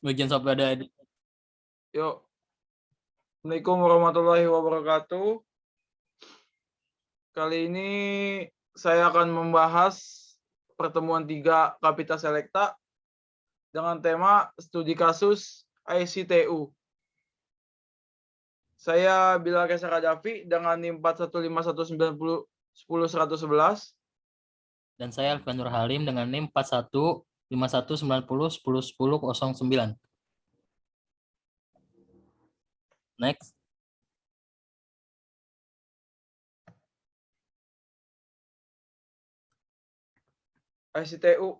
Bagian sampai ada Yuk. Assalamualaikum warahmatullahi wabarakatuh. Kali ini saya akan membahas pertemuan 3 Kapita Selekta dengan tema studi kasus ICTU. Saya Bilal Kesar Adafi dengan NIM 4151901011. dan saya Alfian Nur Halim dengan NIM 415190101009. Next. ICTU.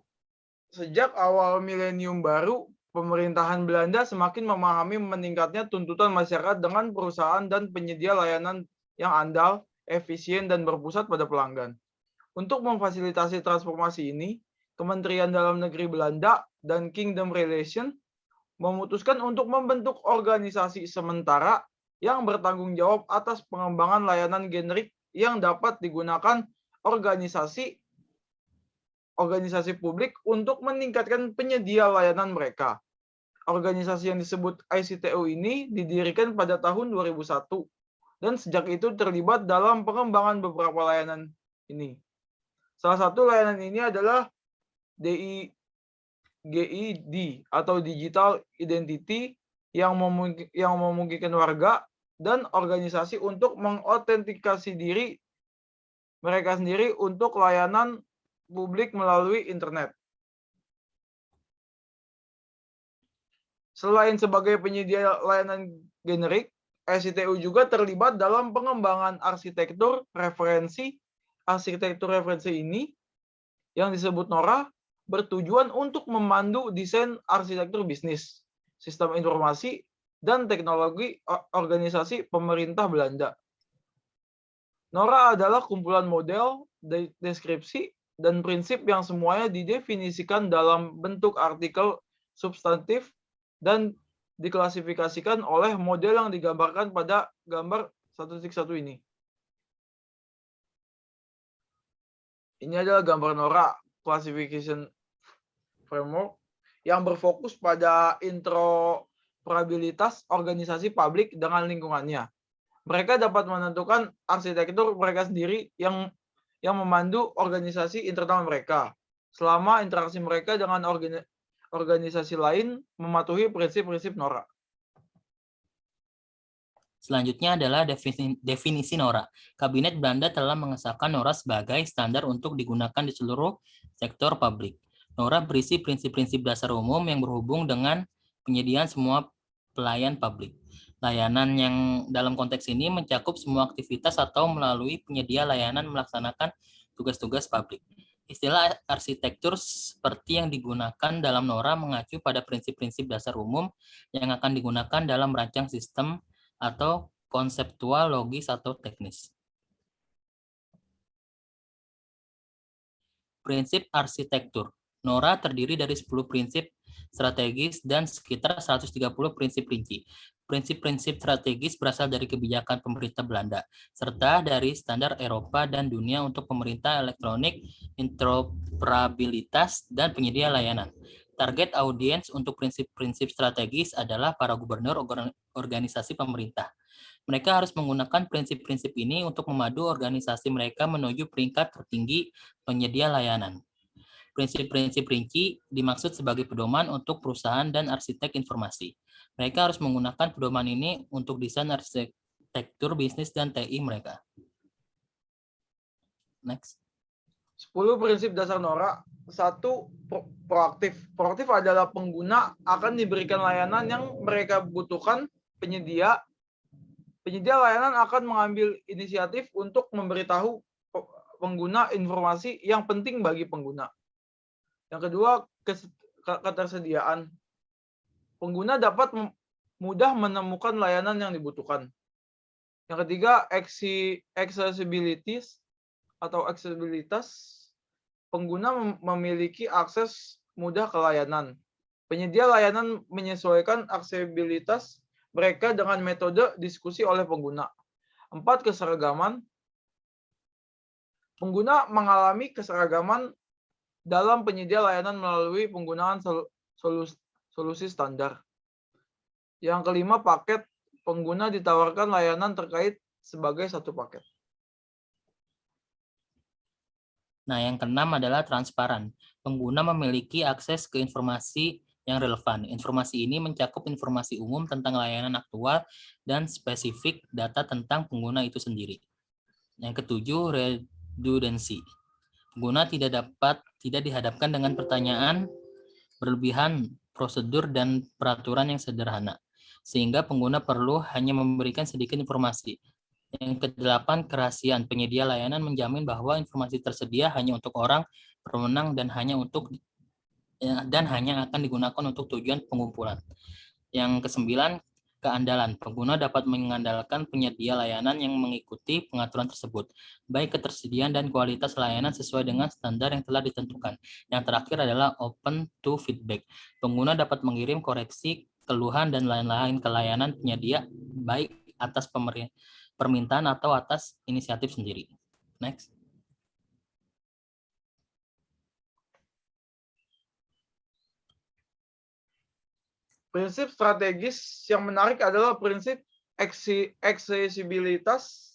Sejak awal milenium baru, pemerintahan Belanda semakin memahami meningkatnya tuntutan masyarakat dengan perusahaan dan penyedia layanan yang andal, efisien, dan berpusat pada pelanggan. Untuk memfasilitasi transformasi ini, Kementerian Dalam Negeri Belanda dan Kingdom Relation memutuskan untuk membentuk organisasi sementara yang bertanggung jawab atas pengembangan layanan generik yang dapat digunakan organisasi publik untuk meningkatkan penyedia layanan mereka. Organisasi yang disebut ICTU ini didirikan pada tahun 2001 dan sejak itu terlibat dalam pengembangan beberapa layanan ini. Salah satu layanan ini adalah DIGID atau Digital Identity yang memungkinkan warga dan organisasi untuk mengautentikasi diri mereka sendiri untuk layanan publik melalui internet. Selain sebagai penyedia layanan generik, ICTU juga terlibat dalam pengembangan arsitektur referensi. Arsitektur referensi ini yang disebut NORA bertujuan untuk memandu desain arsitektur bisnis, sistem informasi, dan teknologi organisasi pemerintah Belanda. NORA adalah kumpulan model, deskripsi, dan prinsip yang semuanya didefinisikan dalam bentuk artikel substantif dan diklasifikasikan oleh model yang digambarkan pada gambar 1.1 ini. Ini adalah gambar NORA Classification Framework yang berfokus pada interoperabilitas organisasi publik dengan lingkungannya. Mereka dapat menentukan arsitektur mereka sendiri yang memandu organisasi internal mereka selama interaksi mereka dengan organisasi lain mematuhi prinsip-prinsip NORA. Selanjutnya adalah definisi NORA. Kabinet Belanda telah mengesahkan NORA sebagai standar untuk digunakan di seluruh sektor publik. NORA berisi prinsip-prinsip dasar umum yang berhubung dengan penyediaan semua pelayan publik. Layanan yang dalam konteks ini mencakup semua aktivitas atau melalui penyedia layanan melaksanakan tugas-tugas publik. Istilah arsitektur seperti yang digunakan dalam NORA mengacu pada prinsip-prinsip dasar umum yang akan digunakan dalam merancang sistem atau konseptual, logis, atau teknis. Prinsip arsitektur. NORA terdiri dari 10 prinsip strategis dan sekitar 130 prinsip rinci. Prinsip-prinsip strategis berasal dari kebijakan pemerintah Belanda, serta dari standar Eropa dan dunia untuk pemerintah elektronik, interoperabilitas, dan penyedia layanan. Target audiens untuk prinsip-prinsip strategis adalah para gubernur organisasi pemerintah. Mereka harus menggunakan prinsip-prinsip ini untuk memadu organisasi mereka menuju peringkat tertinggi penyedia layanan. Prinsip-prinsip rinci dimaksud sebagai pedoman untuk perusahaan dan arsitek informasi. Mereka harus menggunakan pedoman ini untuk desain arsitektur bisnis dan TI mereka. Next. 10 prinsip dasar NORA. 1. Proaktif. Proaktif adalah pengguna akan diberikan layanan yang mereka butuhkan. Penyedia layanan akan mengambil inisiatif untuk memberitahu pengguna informasi yang penting bagi pengguna. Yang kedua, ketersediaan. Pengguna dapat mudah menemukan layanan yang dibutuhkan. Yang ketiga, accessibilities atau aksesibilitas. Pengguna memiliki akses mudah ke layanan. Penyedia layanan menyesuaikan aksesibilitas mereka dengan metode diskusi oleh pengguna. 4. Keseragaman. Pengguna mengalami keseragaman dalam penyedia layanan melalui penggunaan solusi standar. Yang kelima, paket. Pengguna ditawarkan layanan terkait sebagai satu paket. Nah, yang keenam adalah transparan. Pengguna memiliki akses ke informasi yang relevan. Informasi ini mencakup informasi umum tentang layanan aktual dan spesifik data tentang pengguna itu sendiri. Yang ketujuh, redundancy. Pengguna tidak dihadapkan dengan pertanyaan berlebihan, prosedur, dan peraturan yang sederhana, sehingga pengguna perlu hanya memberikan sedikit informasi. Yang kedelapan, kerahasiaan. Penyedia layanan menjamin bahwa informasi tersedia hanya untuk orang berwenang dan hanya akan digunakan untuk tujuan pengumpulan. Yang kesembilan, keandalan. Pengguna dapat mengandalkan penyedia layanan yang mengikuti pengaturan tersebut, baik ketersediaan dan kualitas layanan sesuai dengan standar yang telah ditentukan. Yang terakhir adalah open to feedback. Pengguna dapat mengirim koreksi, keluhan, dan lain-lain ke layanan penyedia, baik atas permintaan atau atas inisiatif sendiri. Next. Prinsip strategis yang menarik adalah prinsip aksesibilitas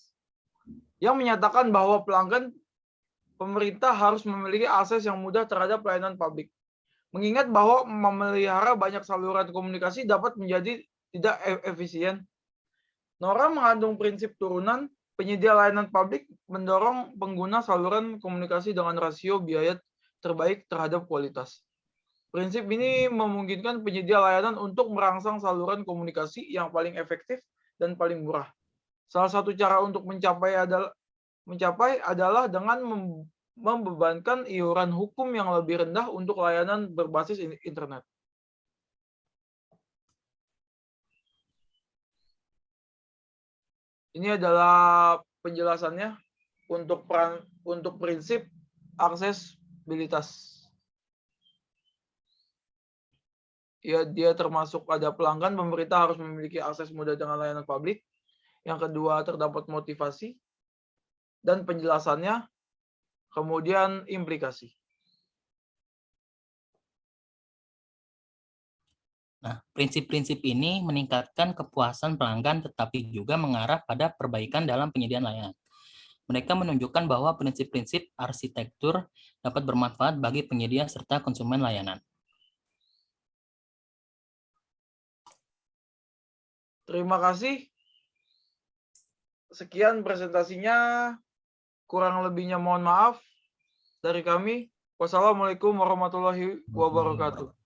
yang menyatakan bahwa pelanggan pemerintah harus memiliki akses yang mudah terhadap pelayanan publik. Mengingat bahwa memelihara banyak saluran komunikasi dapat menjadi tidak efisien. Nora mengandung prinsip turunan. Penyedia layanan publik mendorong pengguna saluran komunikasi dengan rasio biaya terbaik terhadap kualitas. Prinsip ini memungkinkan penyedia layanan untuk merangsang saluran komunikasi yang paling efektif dan paling murah. Salah satu cara untuk mencapai adalah dengan membebankan iuran hukum yang lebih rendah untuk layanan berbasis internet. Ini adalah penjelasannya untuk prinsip aksesibilitas. Ya, dia termasuk ada pelanggan, pemerintah harus memiliki akses mudah dengan layanan publik. Yang kedua, terdapat motivasi dan penjelasannya, kemudian implikasi. Nah, prinsip-prinsip ini meningkatkan kepuasan pelanggan tetapi juga mengarah pada perbaikan dalam penyediaan layanan. Mereka menunjukkan bahwa prinsip-prinsip arsitektur dapat bermanfaat bagi penyedia serta konsumen layanan. Terima kasih. Sekian presentasinya. Kurang lebihnya mohon maaf dari kami. Wassalamualaikum warahmatullahi wabarakatuh.